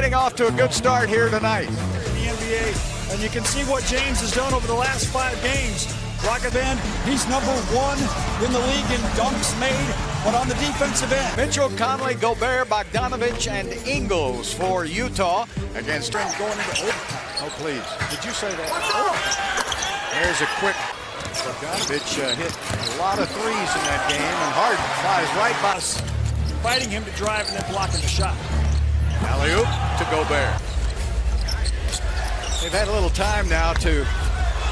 getting off to a good start here tonight. In the NBA, and you can see what James has done over the last 5 games. Rocket Band, he's #1 in the league in dunks made, but on the defensive end. Mitchell, Conley, Gobert, Bogdanovich, and Ingles for Utah against Going into overtime. Oh, please. Did you say that? Oh. There's a quick Bogdanovich hit a lot of threes in that game, and Harden flies right by us. Fighting him to drive and then blocking the shot. Alley-oop to Gobert. They've had a little time now to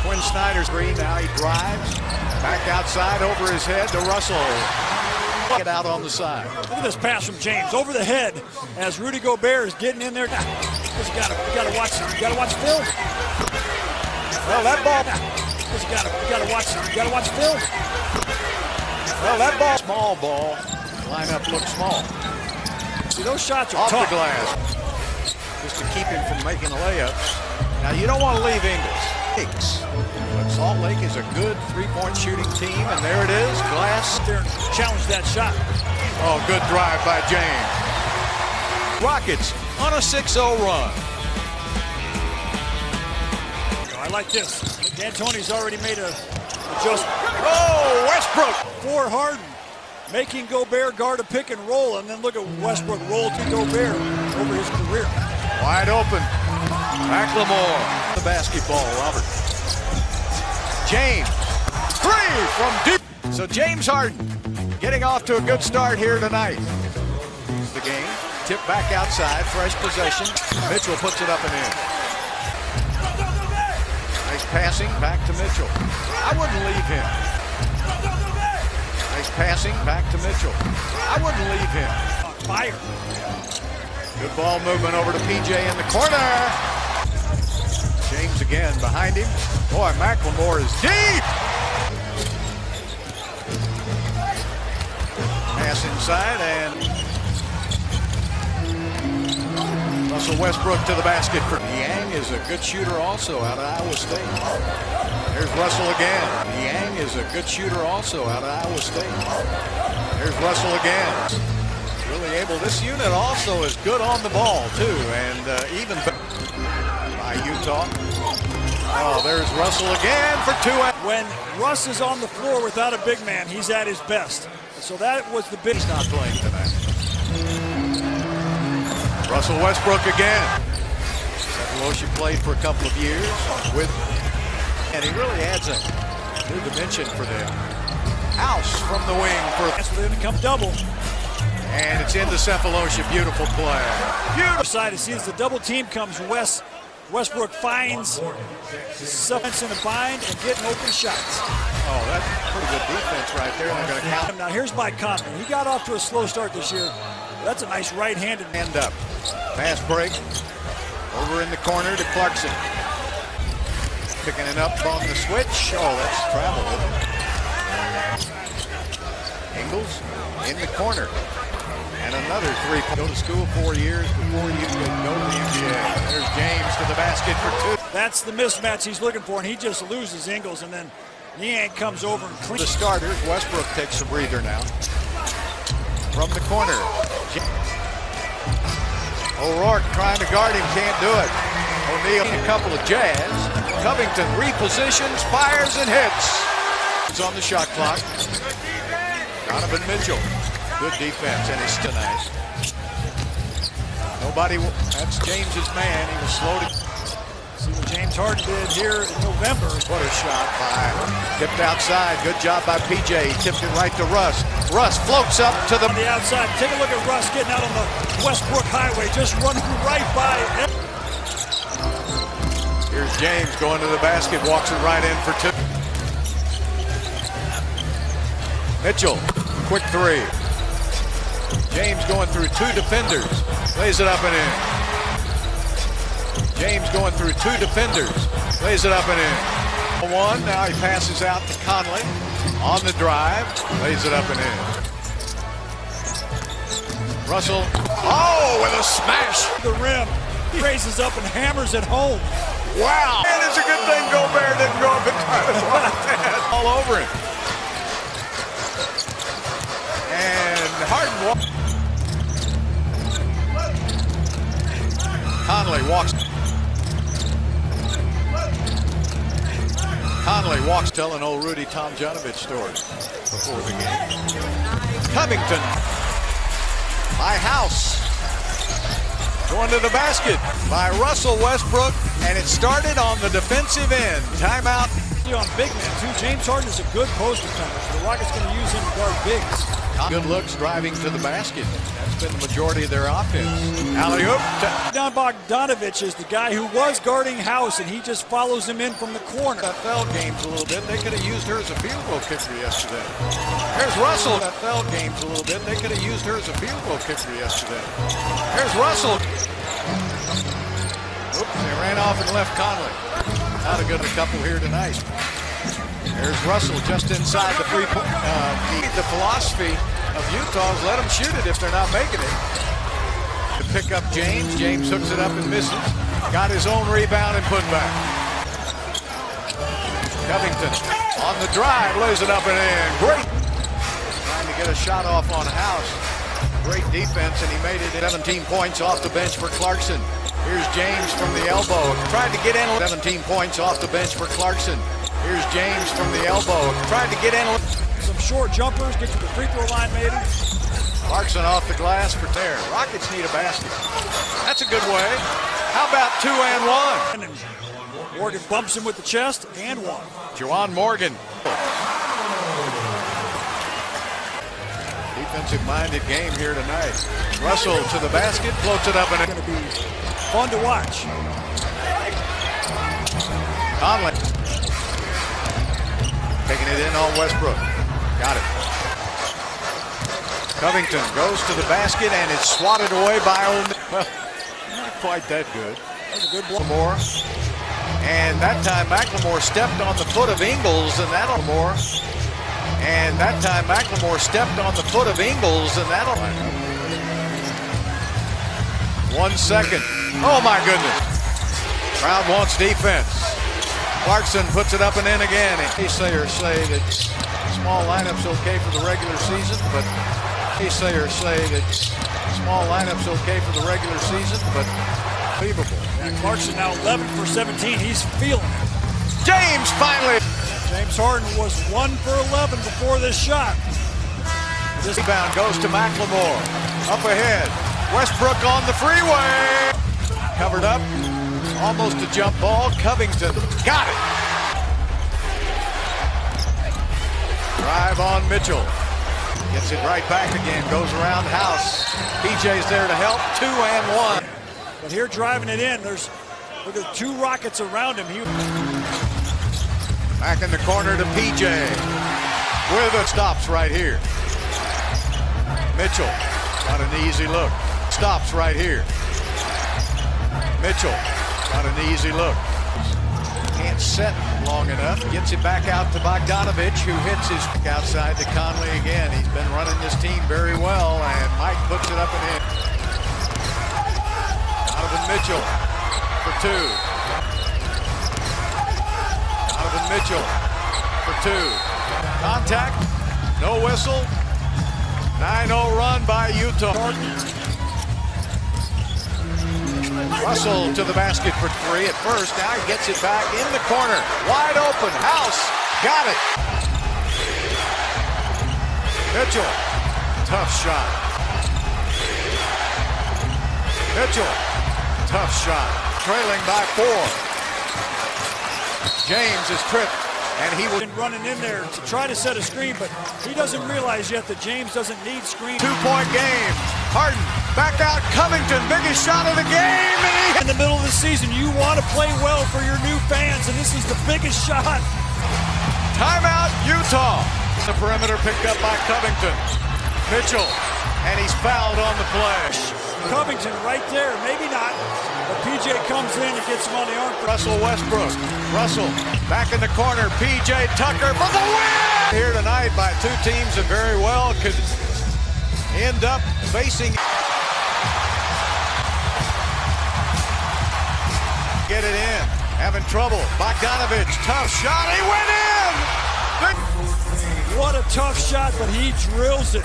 Quinn Snyder's green. Now he drives back outside over his head to Russell. Get out on the side. Look at this pass from James over the head as Rudy Gobert is getting in there. You gotta watch film. Well, that ball. You gotta watch film. Well, that ball. Small ball. Lineup looks small. See, those shots are off tough. The glass. Just to keep him from making the layups. Now, you don't want to leave Ingles. But Salt Lake is a good three-point shooting team, and there it is. Glass. There, challenge that shot. Oh, good drive by James. Rockets on a 6-0 run. I like this. D'Antoni's already made a adjustment. Oh, Westbrook. For Harden, making Gobert guard a pick and roll, and then look at Westbrook roll to Gobert over his career. Wide open. McLemore. The basketball, Robert. James. 3 from deep. So James Harden getting off to a good start here tonight. The game. Tip back outside. Fresh possession. Mitchell puts it up and in. Nice passing back to Mitchell. I wouldn't leave him. Nice passing back to Mitchell. I wouldn't leave him. Fire. Good ball movement over to PJ in the corner. James again behind him. Boy, McLemore is deep. Pass inside and Russell Westbrook to the basket. Yang is a good shooter also out of Iowa State. There's Russell again. Yang is a good shooter also out of Iowa State. There's Russell again. Really able. This unit also is good on the ball too, and even by Utah. Oh, there's Russell again for 2. When Russ is on the floor without a big man, he's at his best. So that was the big. He's not playing tonight. Russell Westbrook again. Cephalosha played for a couple of years with, and he really adds a new dimension for them. House from the wing for. That's where they become double. And it's into Cephalosha. Beautiful play. Beautiful side to see as the double team comes. Westbrook finds Summits in a bind and getting open shots. Oh, that's pretty good defense right there. They're going to count him. Now here's Mike Conley. He got off to a slow start this year. That's a nice right-handed hand up. Fast break. Over in the corner to Clarkson. Picking it up on the switch. Oh, that's travel. Ingles in the corner. And another 3. Go to school 4 years before you could go to the NBA. There's James to the basket for 2. That's the mismatch he's looking for, and he just loses Ingles, and then Niang comes over and cleans. The starters, Westbrook takes a breather now. From the corner. O'Rourke trying to guard him, can't do it. O'Neal a couple of jazz. Covington repositions, fires, and hits. He's on the shot clock. Donovan Mitchell. Good defense, and he's still nice. Nobody, that's James's man. He was slow to. See what James Harden did here in November. What a shot by, tipped outside. Good job by PJ. He tipped it right to Russ. Russ floats up to the. On the outside. Take a look at Russ getting out on the Westbrook Highway, just running right by. Here's James going to the basket, walks it right in for 2. Mitchell, quick 3. James going through 2 defenders, lays it up and in. James going through 2 defenders, lays it up and in. 1, now he passes out to Conley on the drive, lays it up and in. Russell, oh, with a smash. The rim, he raises up and hammers it home. Wow. And it's a good thing Gobert didn't go up and try to block that. All over him. And Harden. Conley walks, telling old Rudy Tomjanovich stories before the game. Covington by House. Going to the basket by Russell Westbrook, and it started on the defensive end. Timeout. On big men, too. James Harden is a good post defender, so the Rockets going to use him to guard bigs. Good looks driving to the basket. That's been the majority of their offense. Alley-oop. Don Bogdanovich is the guy who was guarding House, and he just follows him in from the corner. NFL games a little bit. They could have used her as a field goal kicker yesterday. There's Russell. NFL games a little bit. They could have used her as a field goal kicker yesterday. There's Russell. Oops, they ran off and left Conley. Not a good couple here tonight. There's Russell just inside the three-point. The philosophy of Utah is let them shoot it if they're not making it. To pick up James. James hooks it up and misses. Got his own rebound and put back. Covington on the drive, lays it up and in. Great. Trying to get a shot off on House. Great defense, and he made it 17 points off the bench for Clarkson. Here's James from the elbow. Tried to get in. 17 points off the bench for Clarkson. Here's James from the elbow. Tried to get in. Some short jumpers, get to the free throw line maybe. Clarkson off the glass for Tear. Rockets need a basket. That's a good way. How about 2 and 1? And Morgan bumps him with the chest and one. Juwan Morgan. Defensive-minded game here tonight. Russell to the basket, floats it up, and it's going to be fun to watch. Conley taking it in on Westbrook. Got it. Covington goes to the basket, and it's swatted away by well, not quite that good. That's a good block. More. And that time McLemore stepped on the foot of Ingles, and that'll more. And that time McLemore stepped on the foot of Ingles, and that'll 1 second. Oh my goodness. Crowd wants defense. Clarkson puts it up and in again. Naysayers say that small lineup's okay for the regular season, but naysayers say that small lineup's okay for the regular season, but unbelievable. And Clarkson now 11 for 17. He's feeling it. James finally. James Harden was 1 for 11 before this shot. This rebound goes to McLemore. Up ahead. Westbrook on the freeway. Covered up. Almost a jump ball. Covington got it. Drive on Mitchell. Gets it right back again. Goes around House. PJ's there to help. 2 and 1. But here driving it in, look at 2 Rockets around him. Back in the corner to PJ. With it stops right here. Mitchell got an easy look. Stops right here. Mitchell got an easy look. Can't set long enough. Gets it back out to Bogdanovich, who hits his outside to Conley again. He's been running this team very well, and Mike puts it up and in. Donovan Mitchell for 2. Donovan Mitchell for 2. Contact. No whistle. 9-0 run by Utah. Russell to the basket for 3 at first. Now he gets it back in the corner. Wide open. House. Got it. Mitchell. Tough shot. Mitchell. Tough shot. Trailing by 4. James is tripped. And he was running in there to try to set a screen, but he doesn't realize yet that James doesn't need screen. 2-point game. Harden back out. Covington, biggest shot of the game. In the middle of the season, you want to play well for your new fans, and this is the biggest shot. Timeout, Utah. The perimeter picked up by Covington. Mitchell, and he's fouled on the play. Covington right there, maybe not. But PJ comes in and gets him on the arm. Russell Westbrook. Russell back in the corner. PJ Tucker for the win! Here tonight by 2 teams that very well could end up facing. Get it in. Having trouble. Bogdanovich. Tough shot. He went in! What a tough shot, but he drills it.